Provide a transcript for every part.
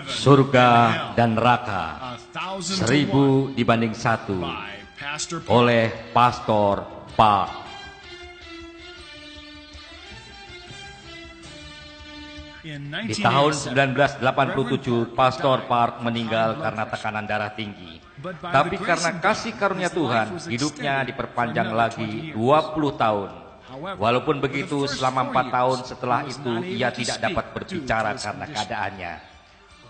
Surga dan Neraka 1000 dibanding 1 oleh Pastor Park. Di tahun 1987, Pastor Park meninggal karena tekanan darah tinggi. Tapi karena kasih karunia Tuhan, hidupnya diperpanjang lagi 20 tahun. Walaupun begitu, selama 4 tahun setelah itu, ia tidak dapat berbicara karena keadaannya.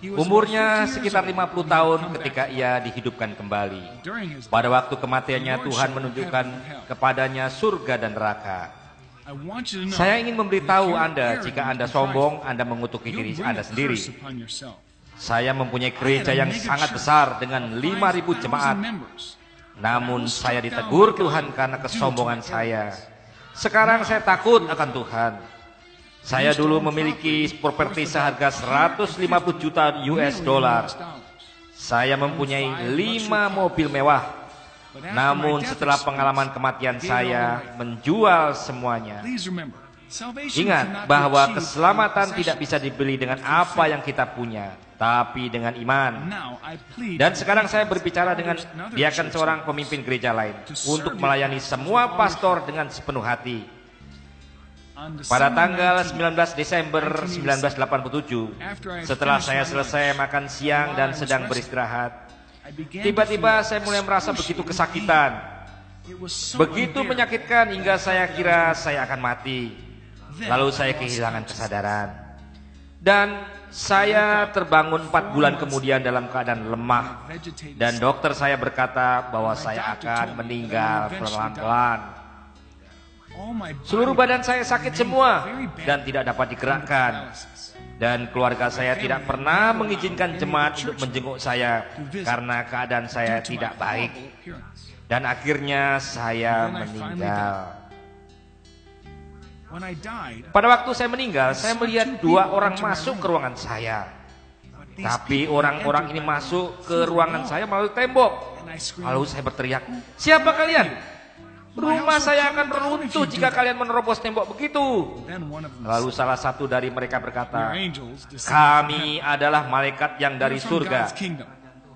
Umurnya sekitar 50 tahun ketika ia dihidupkan kembali. Pada waktu kematiannya, Tuhan menunjukkan kepadanya surga dan neraka. Saya ingin memberitahu Anda, jika Anda sombong, Anda mengutuki diri Anda sendiri. Saya mempunyai gereja yang sangat besar dengan 5.000 jemaat. Namun saya ditegur Tuhan karena kesombongan saya. Sekarang saya takut akan Tuhan. Saya dulu memiliki properti seharga 150 juta US dollar. Saya mempunyai 5 mobil mewah. Namun setelah pengalaman kematian saya menjual semuanya. Ingat bahwa keselamatan tidak bisa dibeli dengan apa yang kita punya, tapi dengan iman. Dan sekarang saya berbicara dengan diakan seorang pemimpin gereja lain untuk melayani semua pastor dengan sepenuh hati. Pada tanggal 19 Desember 1987, setelah saya selesai makan siang dan sedang beristirahat, tiba-tiba saya mulai merasa begitu kesakitan, begitu menyakitkan hingga saya kira saya akan mati. Lalu saya kehilangan kesadaran. Dan saya terbangun 4 bulan kemudian dalam keadaan lemah. Dan dokter saya berkata bahwa saya akan meninggal pelan-pelan. Seluruh badan saya sakit semua dan tidak dapat digerakkan. Dan keluarga saya tidak pernah mengizinkan jemaat untuk menjenguk saya karena keadaan saya tidak baik. Dan akhirnya saya meninggal. Pada waktu saya meninggal, saya melihat 2 orang masuk ke ruangan saya. Tapi orang-orang ini masuk ke ruangan saya melalui tembok. Lalu saya berteriak, "Siapa kalian? Rumah saya akan runtuh jika kalian menerobos tembok begitu." Lalu salah satu dari mereka berkata, "Kami adalah malaikat yang dari surga.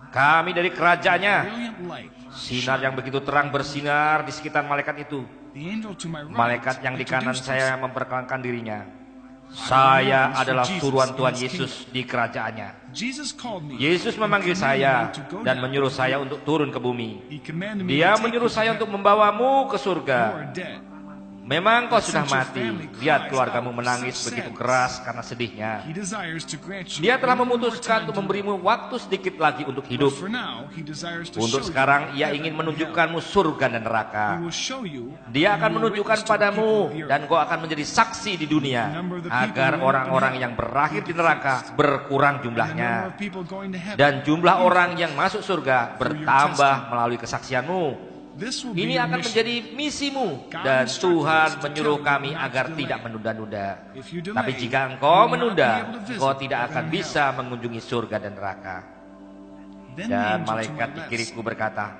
Kami dari kerajaannya." Sinar yang begitu terang bersinar di sekitar malaikat itu. Malaikat yang di kanan saya memperkenalkan dirinya. "Saya adalah suruhan Tuhan Yesus di kerajaannya." Yesus memanggil saya dan menyuruh saya untuk turun ke bumi. Dia menyuruh saya untuk membawamu ke surga. Memang kau sudah mati. Lihat keluargamu menangis begitu keras karena sedihnya. Dia telah memutuskan untuk memberimu waktu sedikit lagi untuk hidup. Untuk sekarang ia ingin menunjukkanmu surga dan neraka. Dia akan menunjukkan padamu dan kau akan menjadi saksi di dunia, agar orang-orang yang berakhir di neraka berkurang jumlahnya, dan jumlah orang yang masuk surga bertambah melalui kesaksianmu. Ini akan menjadi misimu, dan Tuhan menyuruh kami agar tidak menunda-nunda. Tapi jika engkau menunda, engkau tidak akan bisa mengunjungi surga dan neraka. Dan malaikat di kiriku berkata,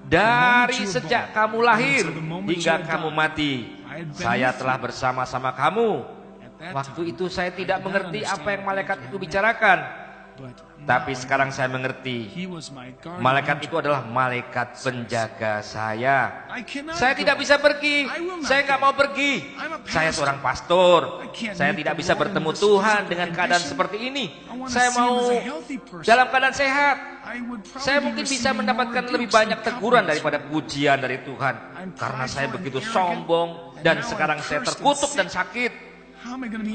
"Dari sejak kamu lahir hingga kamu mati, saya telah bersama-sama kamu." Waktu itu saya tidak mengerti apa yang malaikat itu bicarakan. Tapi sekarang saya mengerti, malaikat itu adalah malaikat penjaga saya. Saya tidak bisa pergi, saya nggak mau pergi. Saya seorang pastor, saya tidak bisa bertemu Tuhan dengan keadaan seperti ini. Saya mau dalam keadaan sehat. Saya mungkin bisa mendapatkan lebih banyak teguran daripada pujian dari Tuhan, karena saya begitu sombong dan sekarang saya terkutuk dan sakit.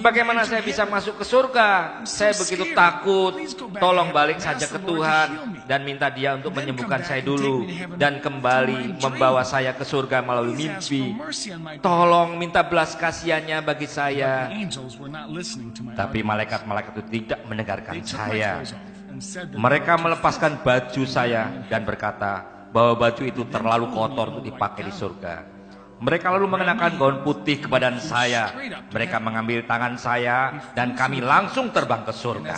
Bagaimana saya bisa masuk ke surga? Saya begitu takut. Tolong balik saja ke Tuhan dan minta Dia untuk menyembuhkan saya dulu dan kembali membawa saya ke surga melalui mimpi. Tolong minta belas kasihannya bagi saya. Tapi malaikat-malaikat itu tidak mendengarkan saya. Mereka melepaskan baju saya dan berkata bahwa baju itu terlalu kotor untuk dipakai di surga. Mereka lalu mengenakan gaun putih ke badan saya. Mereka mengambil tangan saya dan kami langsung terbang ke surga.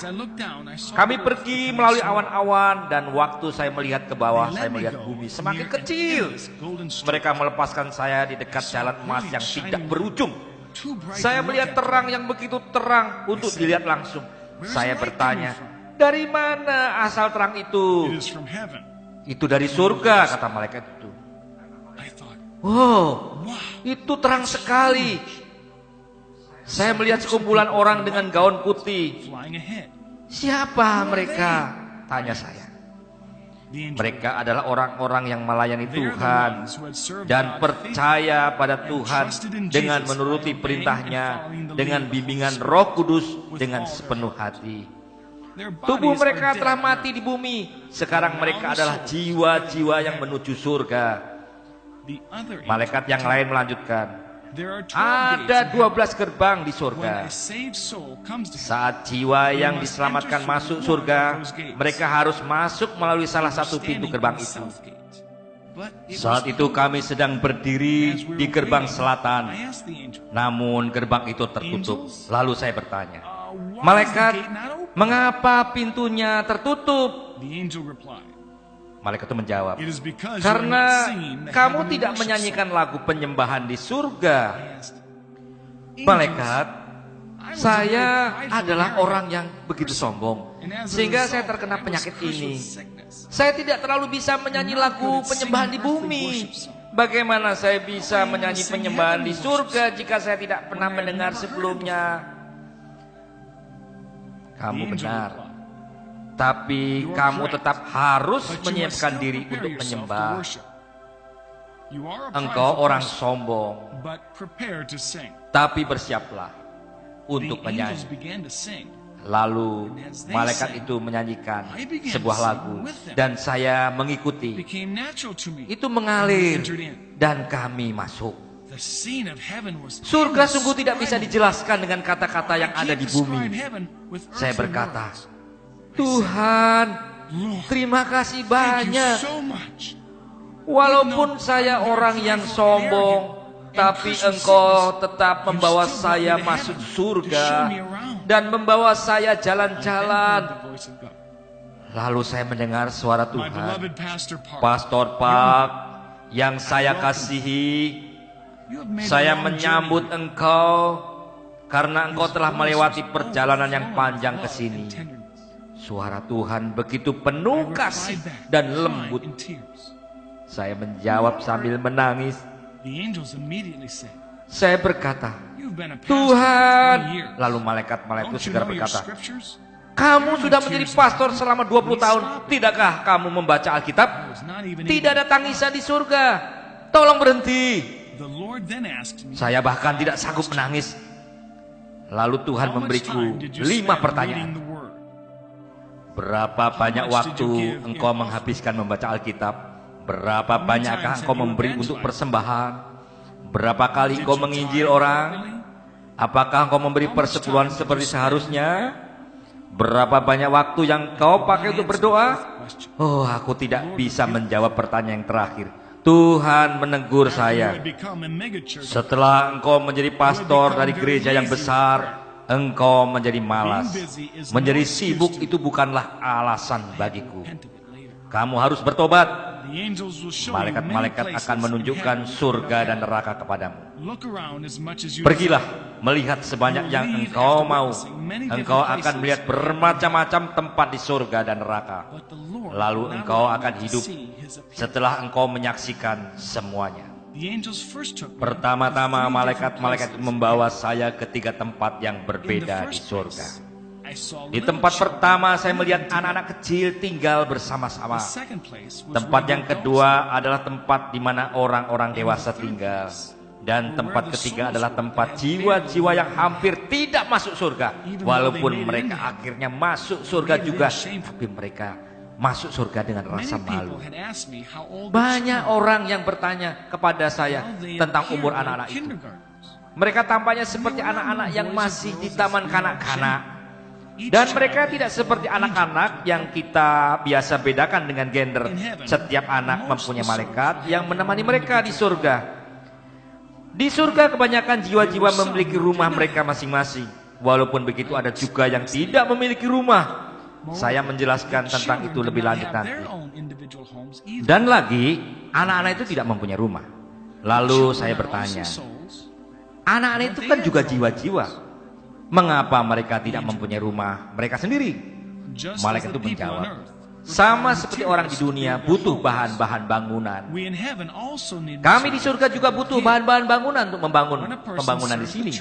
Kami pergi melalui awan-awan dan waktu saya melihat ke bawah, saya melihat bumi semakin kecil. Mereka melepaskan saya di dekat jalan emas yang tidak berujung. Saya melihat terang yang begitu terang untuk dilihat langsung. Saya bertanya, dari mana asal terang itu? Itu dari surga, kata malaikat itu. Wow, itu terang sekali. Saya melihat sekumpulan orang dengan gaun putih. Siapa mereka? Tanya saya. Mereka adalah orang-orang yang melayani Tuhan dan percaya pada Tuhan dengan menuruti perintahnya, dengan bimbingan Roh Kudus dengan sepenuh hati. Tubuh mereka telah mati di bumi. Sekarang mereka adalah jiwa-jiwa yang menuju surga. Malaikat yang lain melanjutkan, ada 12 gerbang di surga. Saat jiwa yang diselamatkan masuk surga, mereka harus masuk melalui salah satu pintu gerbang itu. Saat itu kami sedang berdiri di gerbang selatan, namun gerbang itu tertutup. Lalu saya bertanya, malaikat, mengapa pintunya tertutup? Malaikat itu menjawab, karena kamu tidak menyanyikan lagu penyembahan di surga. Malaikat, saya adalah orang yang begitu sombong, sehingga saya terkena penyakit ini. Saya tidak terlalu bisa menyanyi lagu penyembahan di bumi. Bagaimana saya bisa menyanyi penyembahan di surga jika saya tidak pernah mendengar sebelumnya? Kamu benar. Tapi kamu tetap harus menyiapkan diri untuk menyembah. Engkau orang sombong, tapi bersiaplah untuk menyanyi. Lalu malaikat itu menyanyikan sebuah lagu dan saya mengikuti. Itu mengalir dan kami masuk. Surga sungguh tidak bisa dijelaskan dengan kata-kata yang ada di bumi. Saya berkata, Tuhan, terima kasih banyak. Walaupun saya orang yang sombong, tapi Engkau tetap membawa saya masuk surga dan membawa saya jalan-jalan. Lalu saya mendengar suara Tuhan. Pastor Park yang saya kasihi, saya menyambut Engkau karena Engkau telah melewati perjalanan yang panjang ke sini. Suara Tuhan begitu penuh kasih dan lembut. Saya menjawab sambil menangis. Saya berkata, Tuhan. Lalu malaikat-malaikat itu segera berkata, kamu sudah menjadi pastor selama 20 tahun. Tidakkah kamu membaca Alkitab? Tidak ada tangisan di surga. Tolong berhenti. Saya bahkan tidak sanggup menangis. Lalu Tuhan memberiku 5 pertanyaan. Berapa banyak waktu engkau menghabiskan membaca Alkitab? Berapa banyakkah engkau memberi untuk persembahan? Berapa kali engkau menginjil orang? Apakah engkau memberi persepuluhan seperti seharusnya? Berapa banyak waktu yang engkau pakai untuk berdoa? Oh, aku tidak bisa menjawab pertanyaan yang terakhir. Tuhan menegur saya. Setelah engkau menjadi pastor dari gereja yang besar, engkau menjadi malas. Menjadi sibuk itu bukanlah alasan bagiku. Kamu harus bertobat. Malaikat-malaikat akan menunjukkan surga dan neraka kepadamu. Pergilah, melihat sebanyak yang engkau mau. Engkau akan melihat bermacam-macam tempat di surga dan neraka. Lalu engkau akan hidup setelah engkau menyaksikan semuanya. Pertama-tama malaikat-malaikat membawa saya ke 3 tempat yang berbeda di surga. Di tempat pertama saya melihat anak-anak kecil tinggal bersama-sama. Tempat yang kedua adalah tempat di mana orang-orang dewasa tinggal. Dan tempat ketiga adalah tempat jiwa-jiwa yang hampir tidak masuk surga. Walaupun mereka akhirnya masuk surga juga, tapi mereka masuk surga dengan rasa malu. Banyak orang yang bertanya kepada saya tentang umur anak-anak itu. Mereka tampaknya seperti anak-anak yang masih di taman kanak-kanak. Dan mereka tidak seperti anak-anak yang kita biasa bedakan dengan gender. Setiap anak mempunyai malaikat yang menemani mereka di surga. Di surga kebanyakan jiwa-jiwa memiliki rumah mereka masing-masing. Walaupun begitu ada juga yang tidak memiliki rumah. Saya menjelaskan tentang itu lebih lanjut nanti. Dan lagi, anak-anak itu tidak mempunyai rumah. Lalu saya bertanya, anak-anak itu kan juga jiwa-jiwa. Mengapa mereka tidak mempunyai rumah mereka sendiri? Malaikat itu menjawab, sama seperti orang di dunia butuh bahan-bahan bangunan, kami di surga juga butuh bahan-bahan bangunan untuk membangun pembangunan di sini.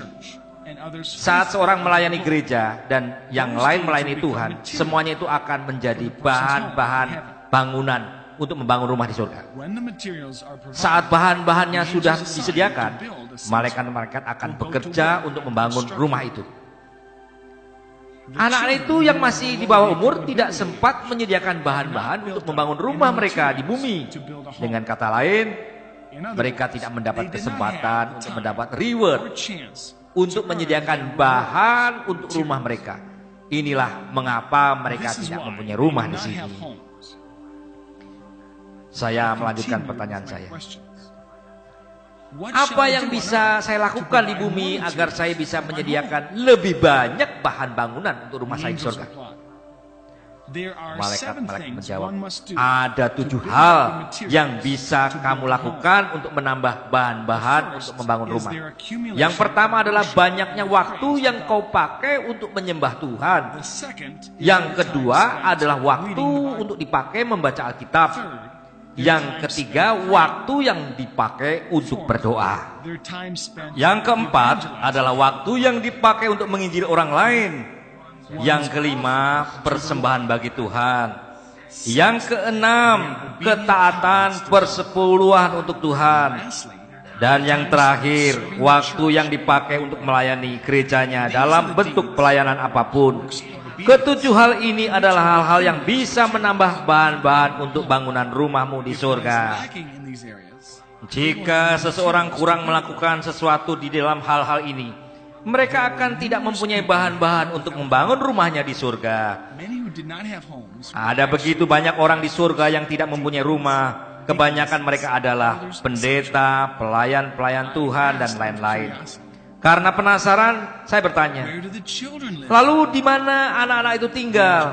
Saat seorang melayani gereja dan yang lain melayani Tuhan, semuanya itu akan menjadi bahan-bahan bangunan untuk membangun rumah di surga. Saat bahan-bahannya sudah disediakan, malaikat-malaikat akan bekerja untuk membangun rumah itu. Anak-anak itu yang masih di bawah umur tidak sempat menyediakan bahan-bahan untuk membangun rumah mereka di bumi. Dengan kata lain, mereka tidak mendapat kesempatan untuk mendapat reward untuk menyediakan bahan untuk rumah mereka. Inilah mengapa mereka tidak mempunyai rumah di sini. Saya melanjutkan pertanyaan saya. Apa yang bisa saya lakukan di bumi agar saya bisa menyediakan lebih banyak bahan bangunan untuk rumah saya di surga? Malaikat-malaikat menjawab, ada 7 hal yang bisa kamu lakukan untuk menambah bahan-bahan untuk membangun rumah. Yang pertama adalah banyaknya waktu yang kau pakai untuk menyembah Tuhan. Yang kedua adalah waktu untuk dipakai membaca Alkitab. Yang ketiga, waktu yang dipakai untuk berdoa. Yang keempat adalah waktu yang dipakai untuk menginjili orang lain. Yang kelima, persembahan bagi Tuhan. Yang keenam, ketaatan persepuluhan untuk Tuhan. Dan yang terakhir, waktu yang dipakai untuk melayani gerejanya dalam bentuk pelayanan apapun. Ketujuh hal ini adalah hal-hal yang bisa menambah bahan-bahan untuk bangunan rumahmu di surga. Jika seseorang kurang melakukan sesuatu di dalam hal-hal ini, mereka akan tidak mempunyai bahan-bahan untuk membangun rumahnya di surga. Ada begitu banyak orang di surga yang tidak mempunyai rumah. Kebanyakan mereka adalah pendeta, pelayan-pelayan Tuhan, dan lain-lain. Karena penasaran, saya bertanya, lalu di mana anak-anak itu tinggal?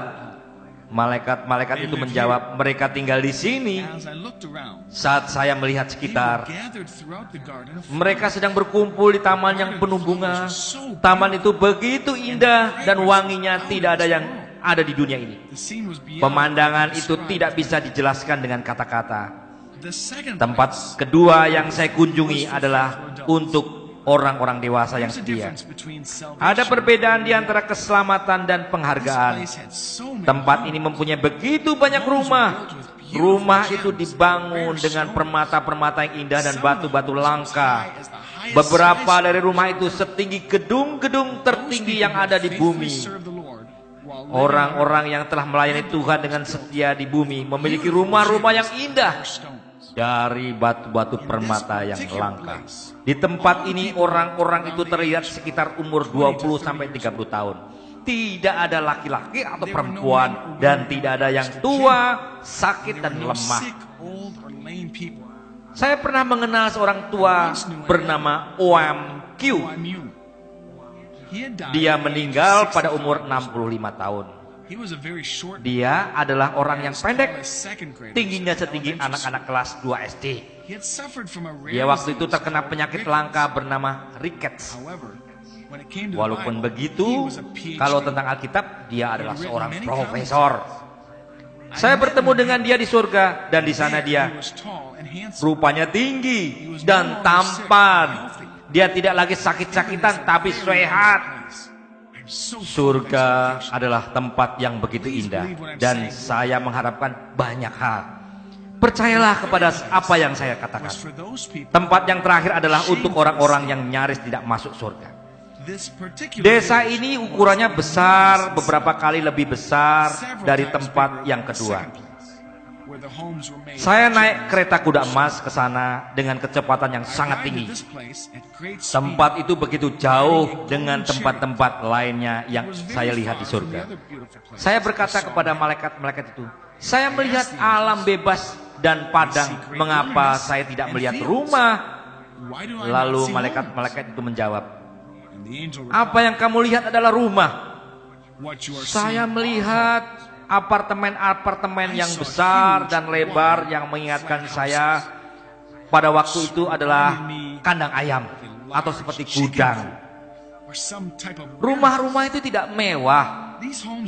Malaikat-malaikat itu menjawab, mereka tinggal di sini. Saat saya melihat sekitar, mereka sedang berkumpul di taman yang penuh bunga. Taman itu begitu indah dan wanginya tidak ada yang ada di dunia ini. Pemandangan itu tidak bisa dijelaskan dengan kata-kata. Tempat kedua yang saya kunjungi adalah untuk orang-orang dewasa yang setia. Ada perbedaan di antara keselamatan dan penghargaan. Tempat ini mempunyai begitu banyak rumah. Rumah itu dibangun dengan permata-permata yang indah dan batu-batu langka. Beberapa dari rumah itu setinggi gedung-gedung tertinggi yang ada di bumi. Orang-orang yang telah melayani Tuhan dengan setia di bumi memiliki rumah-rumah yang indah dari batu-batu permata yang langka. Di tempat ini orang-orang itu terlihat sekitar umur 20-30 tahun. Tidak ada laki-laki atau perempuan, dan tidak ada yang tua, sakit dan lemah. Saya pernah mengenal seorang tua bernama OMQ. Dia meninggal pada umur 65 tahun. Dia adalah orang yang pendek, tingginya setinggi anak-anak kelas 2 SD. Dia waktu itu terkena penyakit langka bernama rickets. Walaupun begitu, kalau tentang Alkitab, dia adalah seorang profesor. Saya bertemu dengan dia di surga, dan di sana dia rupanya tinggi dan tampan. Dia tidak lagi sakit-sakitan, tapi sehat. Surga adalah tempat yang begitu indah, dan saya mengharapkan banyak hal. Percayalah kepada apa yang saya katakan. Tempat yang terakhir adalah untuk orang-orang yang nyaris tidak masuk surga. Desa ini ukurannya besar, beberapa kali lebih besar dari tempat yang kedua. Saya naik kereta kuda emas ke sana dengan kecepatan yang sangat tinggi. Tempat itu begitu jauh dengan tempat-tempat lainnya yang saya lihat di surga. Saya berkata kepada malaikat-malaikat itu, saya melihat alam bebas dan padang, mengapa saya tidak melihat rumah? Lalu malaikat-malaikat itu menjawab, apa yang kamu lihat adalah rumah. Saya melihat apartemen-apartemen yang besar dan lebar yang mengingatkan saya pada waktu itu adalah kandang ayam atau seperti gudang. Rumah-rumah itu tidak mewah,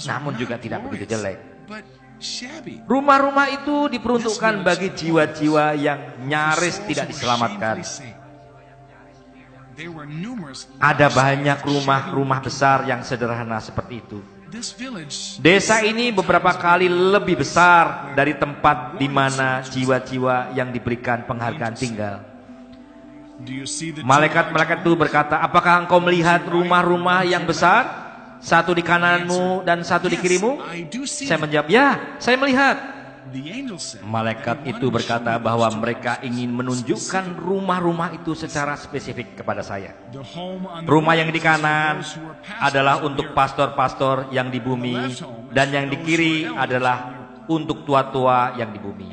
namun juga tidak begitu jelek. Rumah-rumah itu diperuntukkan bagi jiwa-jiwa yang nyaris tidak diselamatkan. Ada banyak rumah-rumah besar yang sederhana seperti itu. Desa ini beberapa kali lebih besar dari tempat di mana jiwa-jiwa yang diberikan penghargaan tinggal. Malaikat-malaikat itu berkata, apakah engkau melihat rumah-rumah yang besar? Satu di kananmu dan satu di kirimu? Saya menjawab, ya, saya melihat. Malaikat itu berkata bahwa mereka ingin menunjukkan rumah-rumah itu secara spesifik kepada saya. Rumah yang di kanan adalah untuk pastor-pastor yang di bumi, dan yang di kiri adalah untuk tua-tua yang di bumi.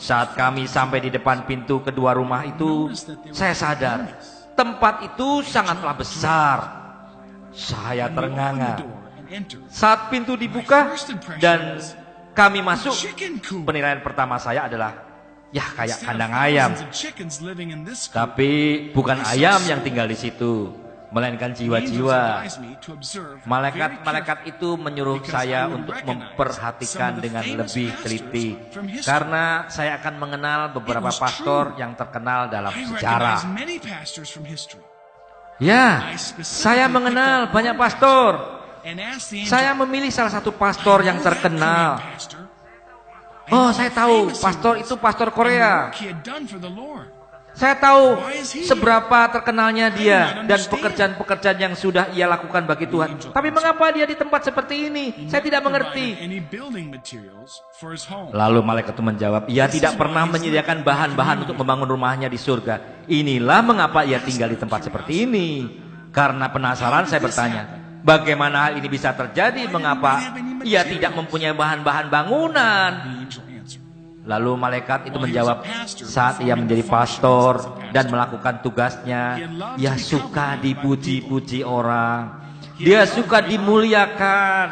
Saat kami sampai di depan pintu kedua rumah itu, saya sadar tempat itu sangatlah besar. Saya ternganga. Saat pintu dibuka dan kami masuk, penilaian pertama saya adalah, ya kayak kandang ayam. Tapi bukan ayam yang tinggal di situ, melainkan jiwa-jiwa. Malaikat-malaikat itu menyuruh saya untuk memperhatikan dengan lebih teliti, karena saya akan mengenal beberapa pastor yang terkenal dalam sejarah. Ya, saya mengenal banyak pastor. Saya memilih salah satu pastor yang terkenal. Oh, saya tahu pastor itu pastor Korea. Saya tahu seberapa terkenalnya dia dan pekerjaan-pekerjaan yang sudah ia lakukan bagi Tuhan. Tapi mengapa dia di tempat seperti ini? Saya tidak mengerti. Lalu malaikat itu menjawab, ia tidak pernah menyediakan bahan-bahan untuk membangun rumahnya di surga. Inilah mengapa ia tinggal di tempat seperti ini. Karena penasaran saya bertanya, bagaimana hal ini bisa terjadi? Mengapa ia tidak mempunyai bahan-bahan bangunan? Lalu malaikat itu menjawab, saat ia menjadi pastor dan melakukan tugasnya, ia suka dipuji-puji orang, dia suka dimuliakan,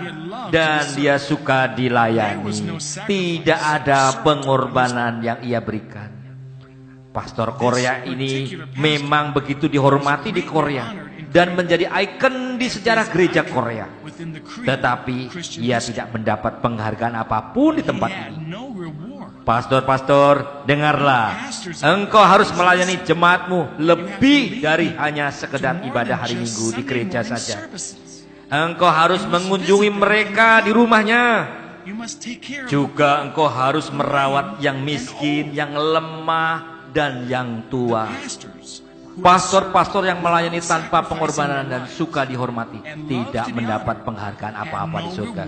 dan dia suka dilayani. Tidak ada pengorbanan yang ia berikan. Pastor Korea ini memang begitu dihormati di Korea dan menjadi ikon di sejarah gereja Korea. Tetapi ia tidak mendapat penghargaan apapun di tempat ini. Pastor-pastor, dengarlah, engkau harus melayani jemaatmu lebih dari hanya sekedar ibadah hari Minggu di gereja saja. Engkau harus mengunjungi mereka di rumahnya. Juga engkau harus merawat yang miskin, yang lemah, dan yang tua. Pastor-pastor yang melayani tanpa pengorbanan dan suka dihormati tidak mendapat penghargaan apa-apa di surga.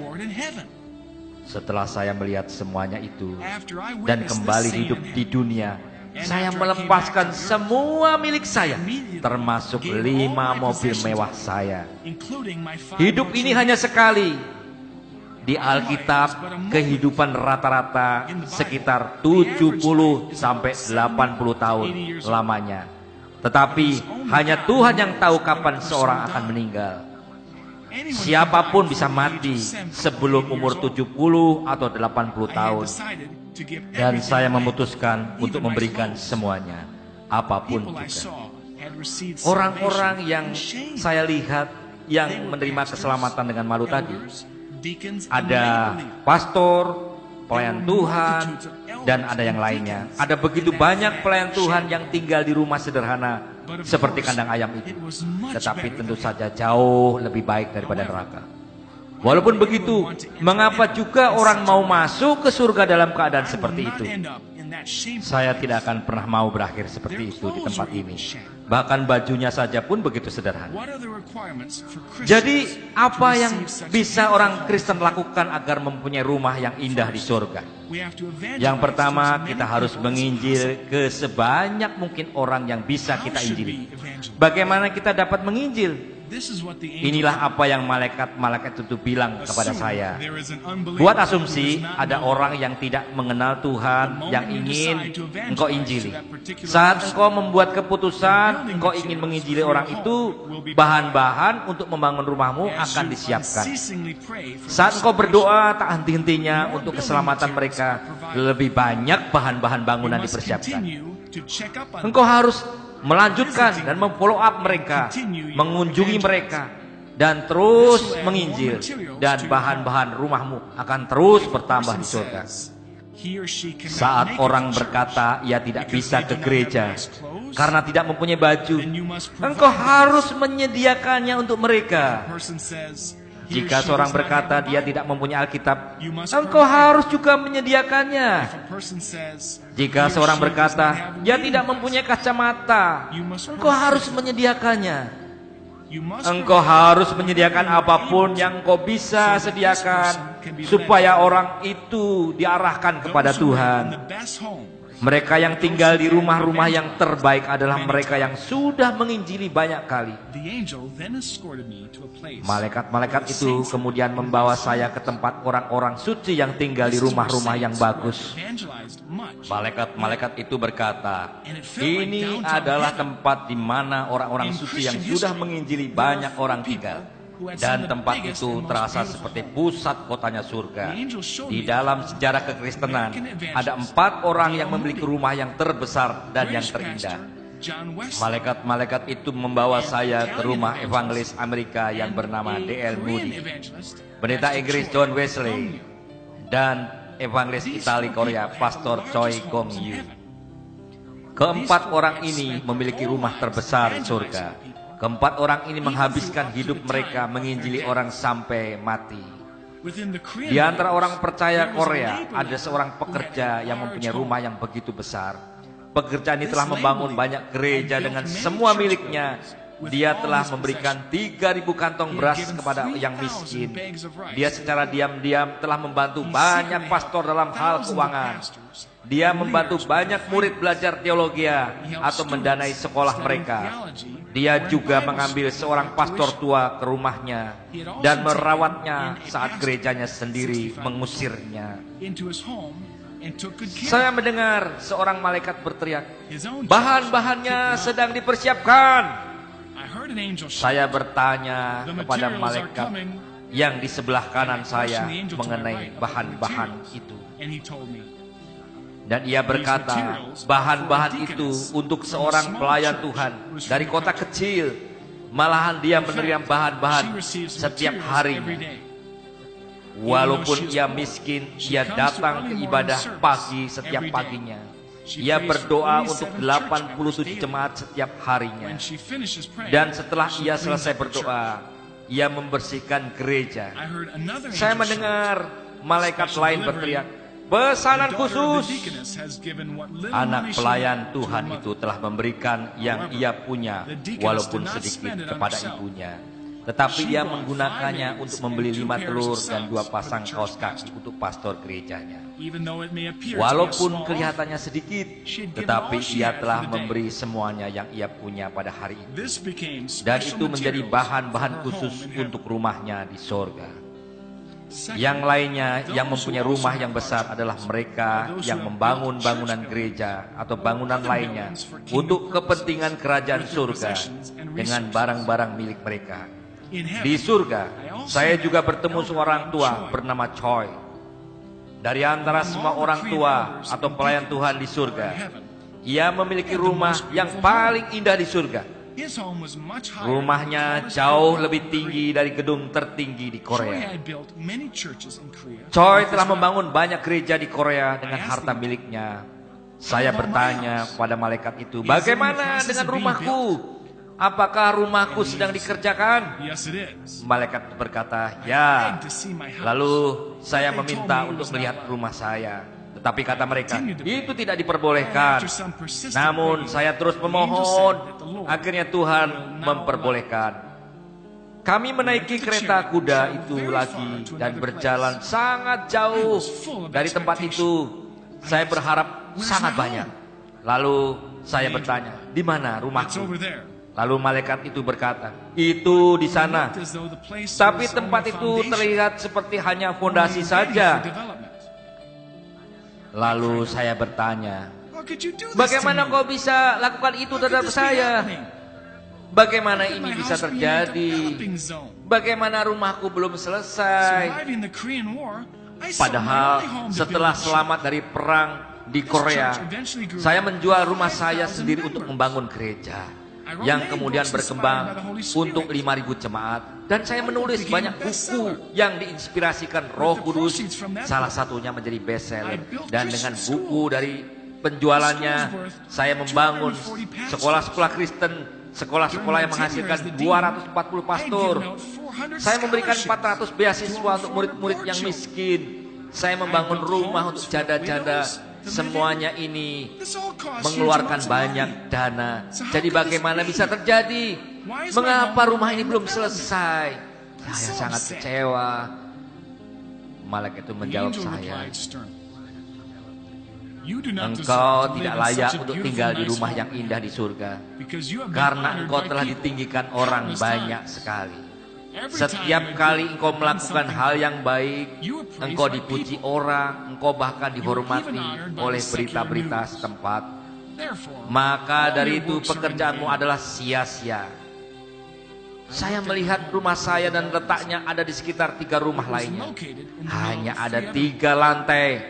Setelah saya melihat semuanya itu dan kembali hidup di dunia, saya melepaskan semua milik saya, termasuk 5 mobil mewah saya. Hidup ini hanya sekali. Di Alkitab, kehidupan rata-rata sekitar 70 sampai 80 tahun lamanya. Tetapi hanya Tuhan yang tahu kapan seorang akan meninggal. Siapapun bisa mati sebelum umur 70 atau 80 tahun. Dan saya memutuskan untuk memberikan semuanya, apapun juga. Orang-orang yang saya lihat yang menerima keselamatan dengan malu tadi, ada pastor, pelayan Tuhan, dan ada yang lainnya. Ada begitu banyak pelayan Tuhan yang tinggal di rumah sederhana seperti kandang ayam itu. Tetapi tentu saja jauh lebih baik daripada neraka. Walaupun begitu, mengapa juga orang mau masuk ke surga dalam keadaan seperti itu? Saya tidak akan pernah mau berakhir seperti itu di tempat ini. Bahkan bajunya saja pun begitu sederhana. Jadi apa yang bisa orang Kristen lakukan agar mempunyai rumah yang indah di surga? Yang pertama, kita harus menginjil ke sebanyak mungkin orang yang bisa kita injili. Bagaimana kita dapat menginjil? Inilah apa yang malaikat itu bilang kepada saya. Buat asumsi ada orang yang tidak mengenal Tuhan yang ingin engkau injili. Saat engkau membuat keputusan engkau ingin menginjili orang itu, bahan-bahan untuk membangun rumahmu akan disiapkan. Saat engkau berdoa tak henti-hentinya untuk keselamatan mereka, lebih banyak bahan-bahan bangunan dipersiapkan. Engkau harus melanjutkan dan memfollow up mereka, mengunjungi mereka, dan terus menginjil, dan bahan-bahan rumahmu akan terus bertambah di surga. Saat orang berkata ia tidak bisa ke gereja karena tidak mempunyai baju, engkau harus menyediakannya untuk mereka. Jika seorang berkata dia tidak mempunyai Alkitab, engkau harus juga menyediakannya. Jika seorang berkata dia tidak mempunyai kacamata, engkau harus menyediakannya. Engkau harus menyediakan apapun yang kau bisa sediakan supaya orang itu diarahkan kepada Tuhan. Mereka yang tinggal di rumah-rumah yang terbaik adalah mereka yang sudah menginjili banyak kali. Malaikat-malaikat itu kemudian membawa saya ke tempat orang-orang suci yang tinggal di rumah-rumah yang bagus. Malaikat-malaikat itu berkata, ini adalah tempat di mana orang-orang suci yang sudah menginjili banyak orang tinggal. Dan tempat itu terasa seperti pusat kotanya surga. Di dalam sejarah kekristenan ada 4 orang yang memiliki rumah yang terbesar dan yang terindah. Malaikat-malaikat itu membawa saya ke rumah evangelis Amerika yang bernama D.L. Moody, pendeta Inggris John Wesley, dan evangelis Itali Korea Pastor Choi Gong Yu. Keempat orang ini memiliki rumah terbesar di surga. Keempat orang ini menghabiskan hidup mereka menginjili orang sampai mati. Di antara orang percaya Korea ada seorang pekerja yang mempunyai rumah yang begitu besar. Pekerja ini telah membangun banyak gereja dengan semua miliknya. Dia telah memberikan 3.000 kantong beras kepada yang miskin. Dia secara diam-diam telah membantu banyak pastor dalam hal keuangan. Dia membantu banyak murid belajar teologi atau mendanai sekolah mereka. Dia juga mengambil seorang pastor tua ke rumahnya dan merawatnya saat gerejanya sendiri mengusirnya. Saya mendengar seorang malaikat berteriak, bahan-bahannya sedang dipersiapkan. Saya bertanya kepada malaikat yang di sebelah kanan saya mengenai bahan-bahan itu. Dan ia berkata, bahan-bahan itu untuk seorang pelayan Tuhan dari kota kecil. Malahan dia menerima bahan-bahan setiap harinya. Walaupun ia miskin, ia datang ke ibadah pagi setiap paginya. Ia berdoa untuk 87 jemaat setiap harinya. Dan setelah ia selesai berdoa, ia membersihkan gereja. Saya mendengar malaikat lain berteriak, pesanan khusus. Anak pelayan Tuhan itu telah memberikan yang ia punya walaupun sedikit kepada ibunya. Tetapi ia menggunakannya untuk membeli 5 telur dan 2 pasang kaos kaki untuk pastor gerejanya. Walaupun kelihatannya sedikit, tetapi ia telah memberi semuanya yang ia punya pada hari itu. Dan itu menjadi bahan-bahan khusus untuk rumahnya di sorga. Yang lainnya yang mempunyai rumah yang besar adalah mereka yang membangun bangunan gereja atau bangunan lainnya untuk kepentingan kerajaan surga dengan barang-barang milik mereka. Di surga, saya juga bertemu seorang tua bernama Choi. Dari antara semua orang tua atau pelayan Tuhan di surga, ia memiliki rumah yang paling indah di surga. Rumahnya jauh lebih tinggi dari gedung tertinggi di Korea. Choi telah membangun banyak gereja di Korea dengan harta miliknya. Saya bertanya pada malaikat itu, bagaimana dengan rumahku? Apakah rumahku sedang dikerjakan? Malaikat berkata, ya. Lalu saya meminta untuk melihat rumah saya. Tetapi kata mereka, itu tidak diperbolehkan. Namun saya terus memohon, akhirnya Tuhan memperbolehkan. Kami menaiki kereta kuda itu lagi dan berjalan sangat jauh dari tempat itu. Saya berharap sangat banyak. Lalu saya bertanya, di mana rumahku? Lalu malaikat itu berkata, itu di sana. Tapi tempat itu terlihat seperti hanya fondasi saja. Lalu saya bertanya, bagaimana kau bisa lakukan itu terhadap saya? Bagaimana ini bisa terjadi? Bagaimana rumahku belum selesai? Padahal setelah selamat dari perang di Korea, saya menjual rumah saya sendiri untuk membangun gereja yang kemudian berkembang untuk 5.000 jemaat. Dan saya menulis banyak buku yang diinspirasikan Roh Kudus. Salah satunya menjadi bestseller. Dan dengan buku dari penjualannya, saya membangun sekolah-sekolah Kristen, sekolah-sekolah yang menghasilkan 240 pastor. Saya memberikan 400 beasiswa untuk murid-murid yang miskin. Saya membangun rumah untuk janda-janda. Semuanya ini mengeluarkan banyak dana. Jadi bagaimana bisa terjadi? Mengapa rumah ini belum selesai? Saya sangat kecewa. Malaikat itu menjawab saya, engkau tidak layak untuk tinggal di rumah yang indah di surga, karena engkau telah ditinggikan orang banyak sekali. Setiap kali engkau melakukan hal yang baik, engkau dipuji orang, engkau bahkan dihormati oleh berita-berita setempat. Maka dari itu pekerjaanmu adalah sia-sia. Saya melihat rumah saya dan letaknya ada di sekitar 3 rumah lainnya. Hanya ada 3 lantai.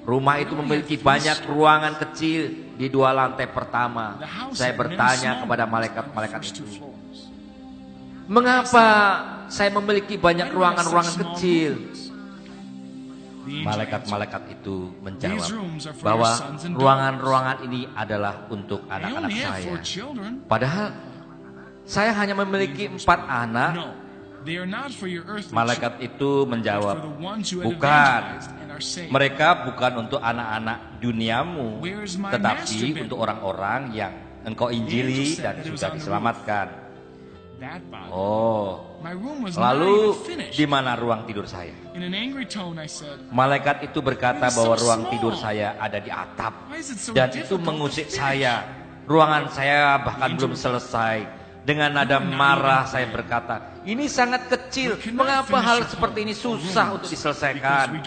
Rumah itu memiliki banyak ruangan kecil di 2 lantai pertama. Saya bertanya kepada malaikat-malaikat itu, mengapa saya memiliki banyak ruangan-ruangan kecil? Malaikat-malaikat itu menjawab bahwa ruangan-ruangan ini adalah untuk anak-anak saya. Padahal saya hanya memiliki 4 anak. Malaikat itu menjawab, bukan. Mereka bukan untuk anak-anak duniamu, tetapi untuk orang-orang yang engkau injili dan sudah diselamatkan. Oh, lalu di mana ruang tidur saya? Malaikat itu berkata bahwa ruang tidur saya ada di atap, dan itu mengusik saya. Ruangan saya bahkan belum selesai. Dengan nada marah saya berkata, ini sangat kecil, mengapa hal seperti ini susah untuk diselesaikan?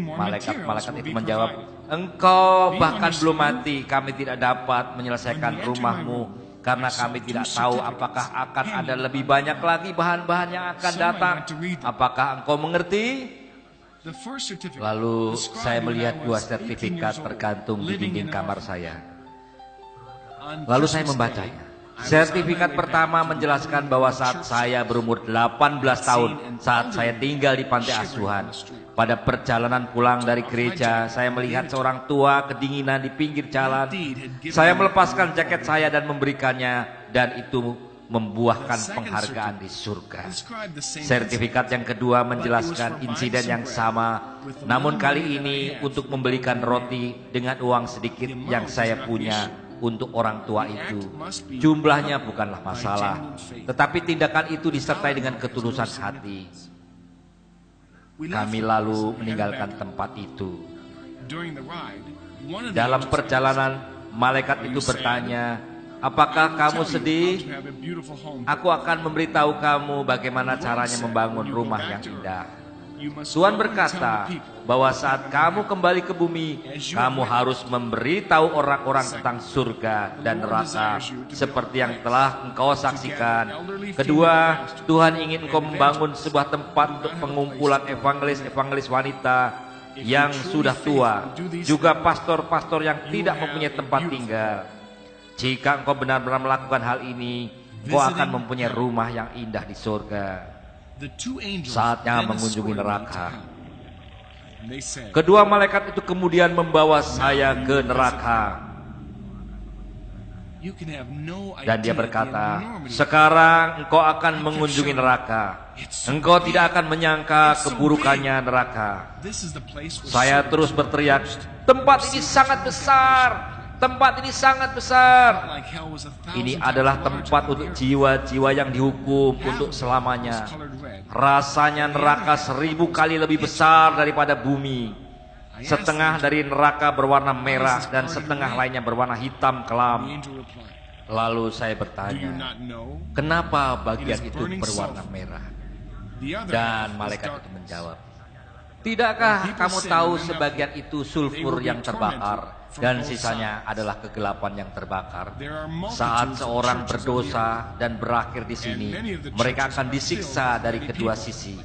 Malaikat-malaikat itu menjawab, engkau bahkan belum mati, kami tidak dapat menyelesaikan rumahmu, karena kami tidak tahu apakah akan ada lebih banyak lagi bahan-bahan yang akan datang. Apakah engkau mengerti? Lalu saya melihat 2 sertifikat tergantung di dinding kamar saya. Lalu saya membacanya. Sertifikat pertama menjelaskan bahwa saat saya berumur 18 tahun, saat saya tinggal di panti asuhan, pada perjalanan pulang dari gereja, saya melihat seorang tua kedinginan di pinggir jalan. Saya melepaskan jaket saya dan memberikannya, dan itu membuahkan penghargaan di surga. Sertifikat yang kedua menjelaskan insiden yang sama, namun kali ini untuk membelikan roti dengan uang sedikit yang saya punya untuk orang tua itu. Jumlahnya bukanlah masalah, tetapi tindakan itu disertai dengan ketulusan hati. Kami lalu meninggalkan tempat itu. Dalam perjalanan, malaikat itu bertanya, apakah kamu sedih? Aku akan memberitahu kamu bagaimana caranya membangun rumah yang indah. Tuhan berkata bahwa saat kamu kembali ke bumi, kamu harus memberitahu orang-orang tentang surga dan neraka seperti yang telah engkau saksikan. Kedua, Tuhan ingin engkau membangun sebuah tempat untuk pengumpulan evangelis-evangelis wanita yang sudah tua, juga pastor-pastor yang tidak mempunyai tempat tinggal. Jika engkau benar-benar melakukan hal ini, engkau akan mempunyai rumah yang indah di surga. Saatnya mengunjungi neraka. Kedua malaikat itu kemudian membawa saya ke neraka. Dan dia berkata, sekarang engkau akan mengunjungi neraka. Engkau tidak akan menyangka keburukannya neraka. Saya terus berteriak, tempat ini sangat besar. Tempat ini sangat besar. Ini adalah tempat untuk jiwa-jiwa yang dihukum untuk selamanya. Rasanya neraka 1000 kali lebih besar daripada bumi. Setengah dari neraka berwarna merah dan setengah lainnya berwarna hitam kelam. Lalu saya bertanya, kenapa bagian itu berwarna merah? Dan malaikat itu menjawab, tidakkah kamu tahu sebagian itu sulfur yang terbakar dan sisanya adalah kegelapan yang terbakar? Saat seorang berdosa dan berakhir di sini, mereka akan disiksa dari kedua sisi.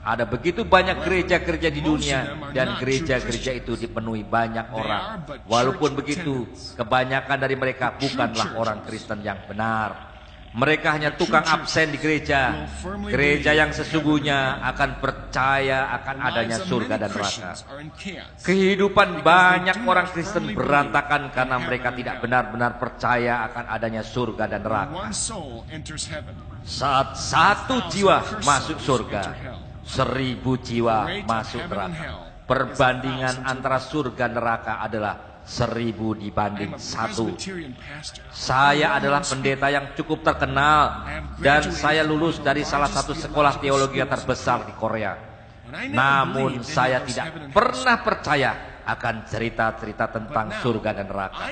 Ada begitu banyak gereja-gereja di dunia dan gereja-gereja itu dipenuhi banyak orang. Walaupun begitu, kebanyakan dari mereka bukanlah orang Kristen yang benar. Mereka hanya tukang absen di gereja. Gereja yang sesungguhnya akan percaya akan adanya surga dan neraka. Kehidupan banyak orang Kristen berantakan karena mereka tidak benar-benar percaya akan adanya surga dan neraka. Saat satu jiwa masuk surga, 1000 jiwa masuk neraka. Perbandingan antara surga dan neraka adalah 1000 dibanding 1. Saya adalah pendeta yang cukup terkenal dan saya lulus dari salah satu sekolah teologi terbesar di Korea. Namun saya tidak pernah percaya akan cerita-cerita tentang surga dan neraka.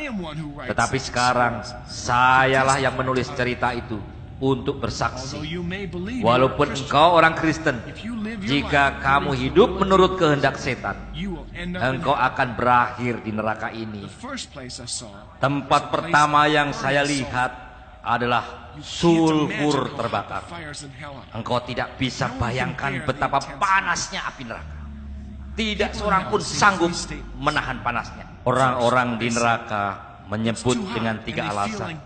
Tetapi sekarang sayalah yang menulis cerita itu untuk bersaksi. Walaupun engkau orang Kristen, jika kamu hidup menurut kehendak setan, engkau akan berakhir di neraka ini. Tempat pertama yang saya lihat adalah sulfur terbakar. Engkau tidak bisa bayangkan betapa panasnya api neraka. Tidak seorang pun sanggup menahan panasnya. Orang-orang di neraka menyebut dengan 3 alasan.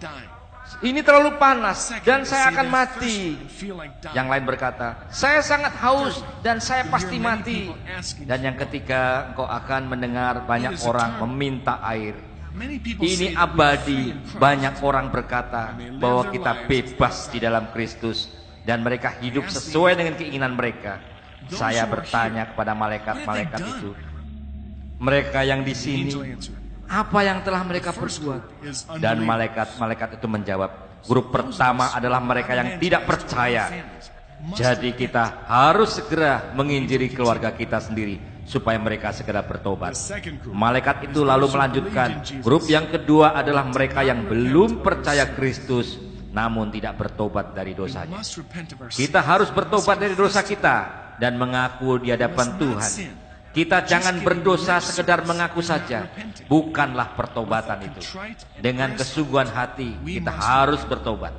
Ini terlalu panas dan saya akan mati. Yang lain berkata, saya sangat haus dan saya pasti mati. Dan yang ketiga, engkau akan mendengar banyak orang meminta air. Ini abadi. Banyak orang berkata bahwa kita bebas di dalam Kristus dan mereka hidup sesuai dengan keinginan mereka. Saya bertanya kepada malaikat-malaikat itu, mereka yang di sini, apa yang telah mereka perbuat? Dan malaikat-malaikat itu menjawab, grup pertama adalah mereka yang tidak percaya. Jadi kita harus segera menginjili keluarga kita sendiri supaya mereka segera bertobat. Malaikat itu lalu melanjutkan, grup yang kedua adalah mereka yang belum percaya Kristus namun tidak bertobat dari dosanya. Kita harus bertobat dari dosa kita dan mengaku di hadapan Tuhan. Kita jangan berdosa sekedar mengaku saja. Bukanlah pertobatan itu. Dengan kesungguhan hati kita harus bertobat.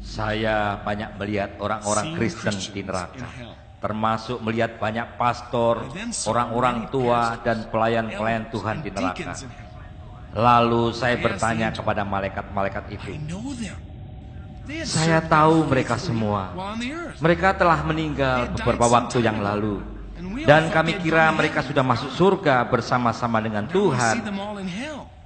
Saya banyak melihat orang-orang Kristen di neraka, termasuk melihat banyak pastor, orang-orang tua dan pelayan-pelayan Tuhan di neraka. Lalu saya bertanya kepada malaikat-malaikat itu, saya tahu mereka semua. Mereka telah meninggal beberapa waktu yang lalu. Dan kami kira mereka sudah masuk surga bersama-sama dengan Tuhan.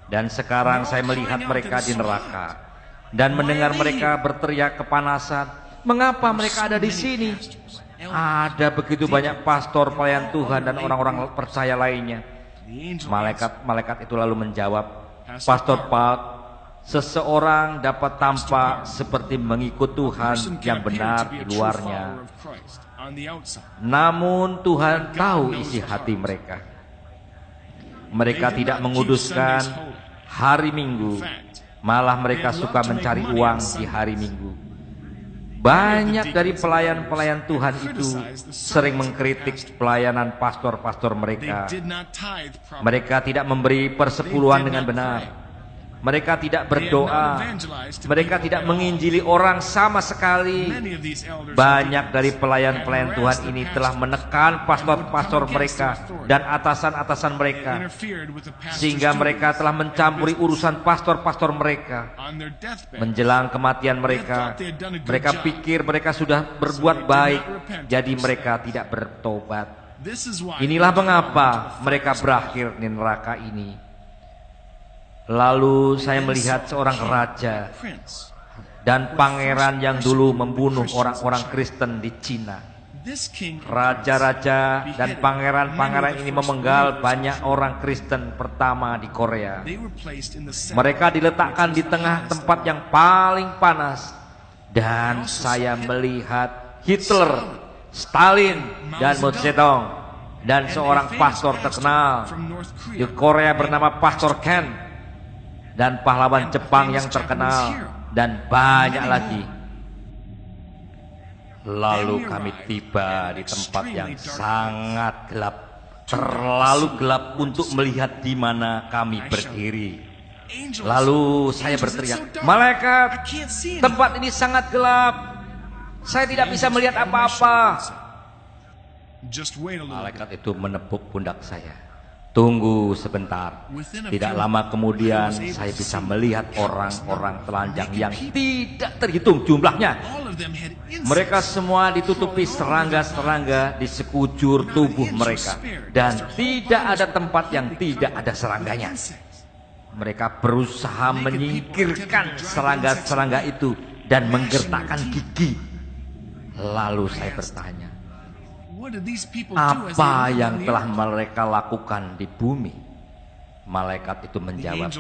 Dan sekarang saya melihat mereka di neraka dan mendengar mereka berteriak kepanasan. Mengapa mereka ada di sini? Ada begitu banyak pastor, pelayan Tuhan dan orang-orang percaya lainnya. Malaikat-malaikat itu lalu menjawab, Pastor Park, seseorang dapat tampak seperti mengikut Tuhan yang benar di luarnya. Namun Tuhan tahu isi hati mereka. Mereka tidak menguduskan hari Minggu, malah mereka suka mencari uang di hari Minggu. Banyak dari pelayan-pelayan Tuhan itu sering mengkritik pelayanan pastor-pastor mereka. Mereka tidak memberi persepuluhan dengan benar. Mereka tidak berdoa. Mereka tidak menginjili orang sama sekali. Banyak dari pelayan-pelayan Tuhan ini telah menekan pastor-pastor mereka dan atasan-atasan mereka, sehingga mereka telah mencampuri urusan pastor-pastor mereka. Menjelang kematian mereka, mereka pikir mereka sudah berbuat baik, jadi mereka tidak bertobat. Inilah mengapa mereka berakhir di neraka ini. Lalu saya melihat seorang raja dan pangeran yang dulu membunuh orang-orang Kristen di Cina. Raja-raja dan pangeran-pangeran ini memenggal banyak orang Kristen pertama di Korea. Mereka diletakkan di tengah tempat yang paling panas. Dan saya melihat Hitler, Stalin, dan Mao Zedong, dan seorang pastor terkenal di Korea bernama Pastor Ken, dan pahlawan Jepang yang terkenal, dan banyak lagi. Lalu kami tiba di tempat yang sangat gelap, terlalu gelap untuk melihat di mana kami berdiri. Lalu saya berteriak, malaikat, tempat ini sangat gelap, saya tidak bisa melihat apa-apa. Malaikat itu menepuk pundak saya. Tunggu sebentar. Tidak lama kemudian saya bisa melihat orang-orang telanjang yang tidak terhitung jumlahnya. Mereka semua ditutupi serangga-serangga di sekujur tubuh mereka. Dan tidak ada tempat yang tidak ada serangganya. Mereka berusaha menyingkirkan serangga-serangga itu dan menggertakkan gigi. Lalu saya bertanya, apa yang telah mereka lakukan di bumi? Malaikat itu menjawab,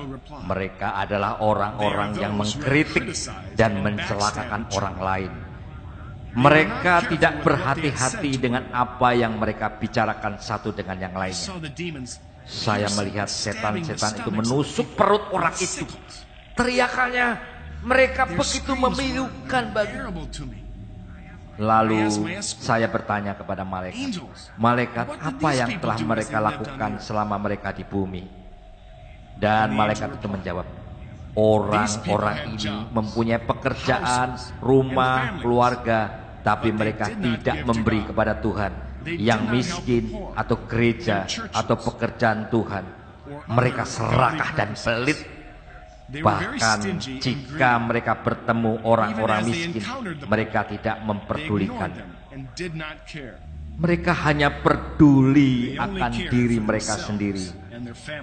mereka adalah orang-orang yang mengkritik dan mencelakakan orang lain. Mereka tidak berhati-hati dengan apa yang mereka bicarakan satu dengan yang lainnya. Saya melihat setan-setan itu menusuk perut orang itu. Teriakannya, mereka begitu memilukan bagiku. Lalu saya bertanya kepada malaikat, malaikat, apa yang telah mereka lakukan selama mereka di bumi? Dan malaikat itu menjawab, orang-orang ini mempunyai pekerjaan, rumah, keluarga, tapi mereka tidak memberi kepada Tuhan. Yang miskin atau gereja atau pekerjaan Tuhan, mereka serakah dan pelit. Bahkan jika mereka bertemu orang-orang miskin, mereka tidak memperdulikan. Mereka hanya peduli akan diri mereka sendiri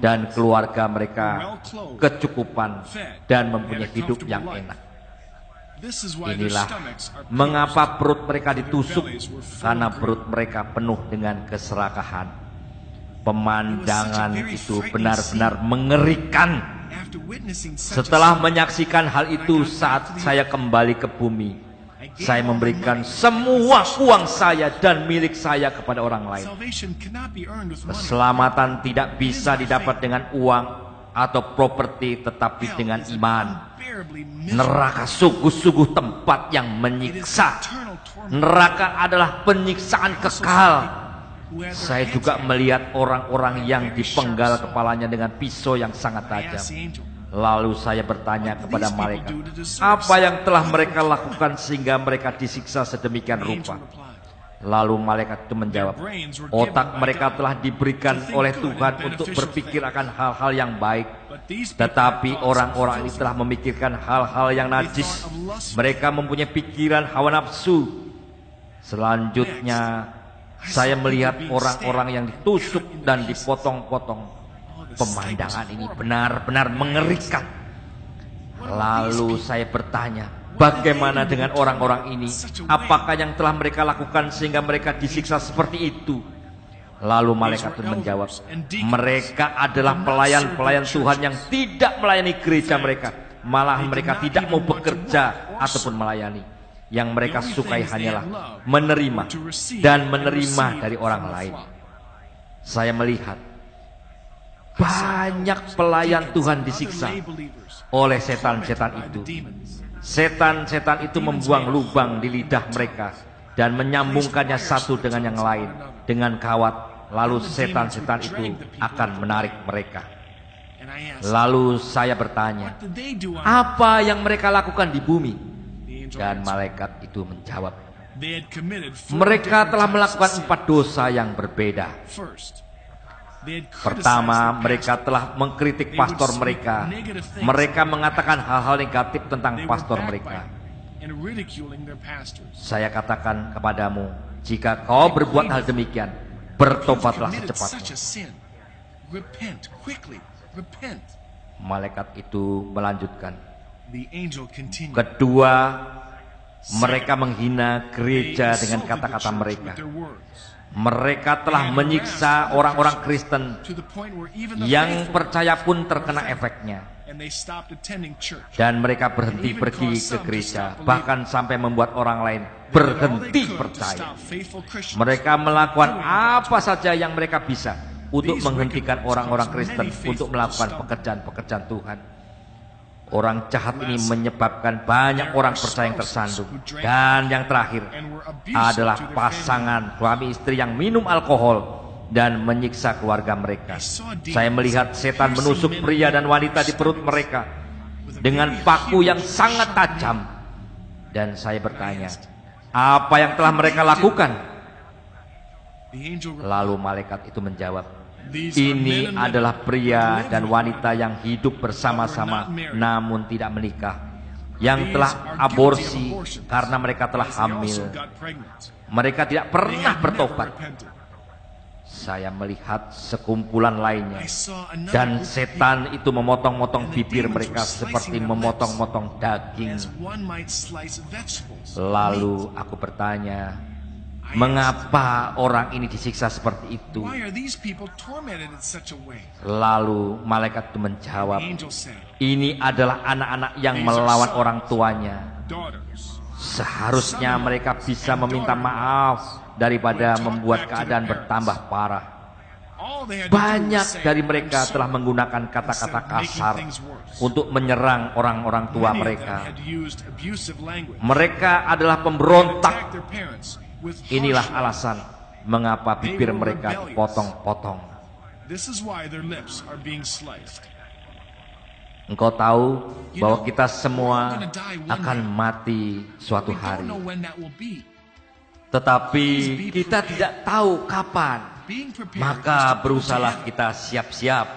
dan keluarga mereka kecukupan dan mempunyai hidup yang enak. Inilah mengapa perut mereka ditusuk, karena perut mereka penuh dengan keserakahan. Pemandangan itu benar-benar mengerikan. Setelah menyaksikan hal itu, saat saya kembali ke bumi, saya memberikan semua uang saya dan milik saya kepada orang lain. Keselamatan tidak bisa didapat dengan uang atau properti, tetapi dengan iman. Neraka sungguh-sungguh tempat yang menyiksa. Neraka adalah penyiksaan kekal. Saya juga melihat orang-orang yang dipenggal kepalanya dengan pisau yang sangat tajam. Lalu saya bertanya kepada malaikat, apa yang telah mereka lakukan sehingga mereka disiksa sedemikian rupa? Lalu malaikat itu menjawab, otak mereka telah diberikan oleh Tuhan untuk berpikir akan hal-hal yang baik, tetapi orang-orang ini telah memikirkan hal-hal yang najis. Mereka mempunyai pikiran hawa nafsu. Selanjutnya saya melihat orang-orang yang ditusuk dan dipotong-potong. Pemandangan ini benar-benar mengerikan. Lalu saya bertanya, bagaimana dengan orang-orang ini? Apakah yang telah mereka lakukan sehingga mereka disiksa seperti itu? Lalu malaikat itu menjawab, mereka adalah pelayan-pelayan Tuhan yang tidak melayani gereja mereka. Malah mereka tidak mau bekerja ataupun melayani. Yang mereka sukai hanyalah menerima dan menerima dari orang lain. Saya melihat banyak pelayan Tuhan disiksa oleh setan-setan itu. Setan-setan itu membuang lubang di lidah mereka dan menyambungkannya satu dengan yang lain dengan kawat. Lalu setan-setan itu akan menarik mereka. Lalu saya bertanya, apa yang mereka lakukan di bumi? Dan malaikat itu menjawab, mereka telah melakukan 4 dosa yang berbeda. Pertama, mereka telah mengkritik pastor mereka. Mereka mengatakan hal-hal negatif tentang pastor mereka. Saya katakan kepadamu, jika kau berbuat hal demikian, bertobatlah secepatnya. Malaikat itu melanjutkan. Kedua, mereka menghina gereja dengan kata-kata mereka. Mereka telah menyiksa orang-orang Kristen yang percaya pun terkena efeknya. Dan mereka berhenti pergi ke gereja, bahkan sampai membuat orang lain berhenti percaya. Mereka melakukan apa saja yang mereka bisa untuk menghentikan orang-orang Kristen untuk melakukan pekerjaan-pekerjaan Tuhan. Orang jahat ini menyebabkan banyak orang percaya yang tersandung. Dan yang terakhir adalah pasangan suami istri yang minum alkohol dan menyiksa keluarga mereka. Saya melihat setan menusuk pria dan wanita di perut mereka dengan paku yang sangat tajam. Dan saya bertanya, apa yang telah mereka lakukan? Lalu malaikat itu menjawab, ini adalah pria dan wanita yang hidup bersama-sama namun tidak menikah, yang telah aborsi karena mereka telah hamil. Mereka tidak pernah bertobat. Saya melihat sekumpulan lainnya, dan setan itu memotong-motong bibir mereka seperti memotong-motong daging. Lalu aku bertanya, mengapa orang ini disiksa seperti itu? Lalu malaikat itu menjawab, ini adalah anak-anak yang melawan orang tuanya. Seharusnya mereka bisa meminta maaf daripada membuat keadaan bertambah parah. Banyak dari mereka telah menggunakan kata-kata kasar untuk menyerang orang-orang tua mereka. Mereka adalah pemberontak. Inilah alasan mengapa bibir mereka dipotong-potong. Engkau tahu bahwa kita semua akan mati suatu hari. Tetapi kita tidak tahu kapan. Maka berusahalah kita siap-siap.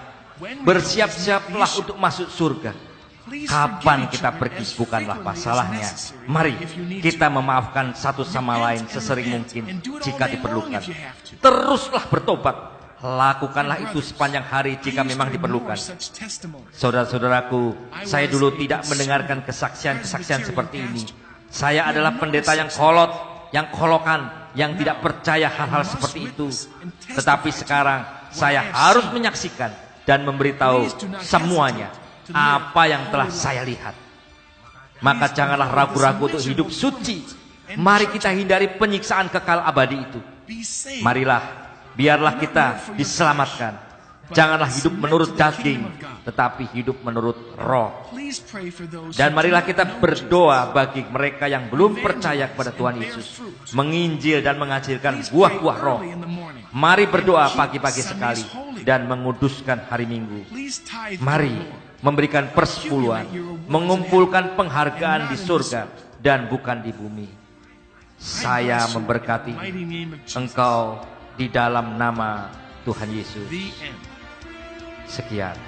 Bersiap-siaplah untuk masuk surga. Kapan kita pergi bukanlah masalahnya. Mari kita memaafkan satu sama lain sesering mungkin jika diperlukan. Teruslah bertobat. Lakukanlah itu sepanjang hari jika memang diperlukan. Saudara-saudaraku, saya dulu tidak mendengarkan kesaksian-kesaksian seperti ini. Saya adalah pendeta yang kolot, yang kolokan, yang tidak percaya hal-hal seperti itu. Tetapi sekarang saya harus menyaksikan dan memberitahu semuanya apa yang telah saya lihat. Maka janganlah ragu-ragu untuk hidup suci. Mari kita hindari penyiksaan kekal abadi itu. Marilah, biarlah kita diselamatkan. Janganlah hidup menurut daging, tetapi hidup menurut roh. Dan marilah kita berdoa bagi mereka yang belum percaya kepada Tuhan Yesus, menginjil dan menghasilkan buah-buah roh. Mari berdoa pagi-pagi sekali dan menguduskan hari Minggu. Mari memberikan persepuluhan, mengumpulkan penghargaan di surga dan bukan di bumi. Saya memberkati engkau di dalam nama Tuhan Yesus. Sekian.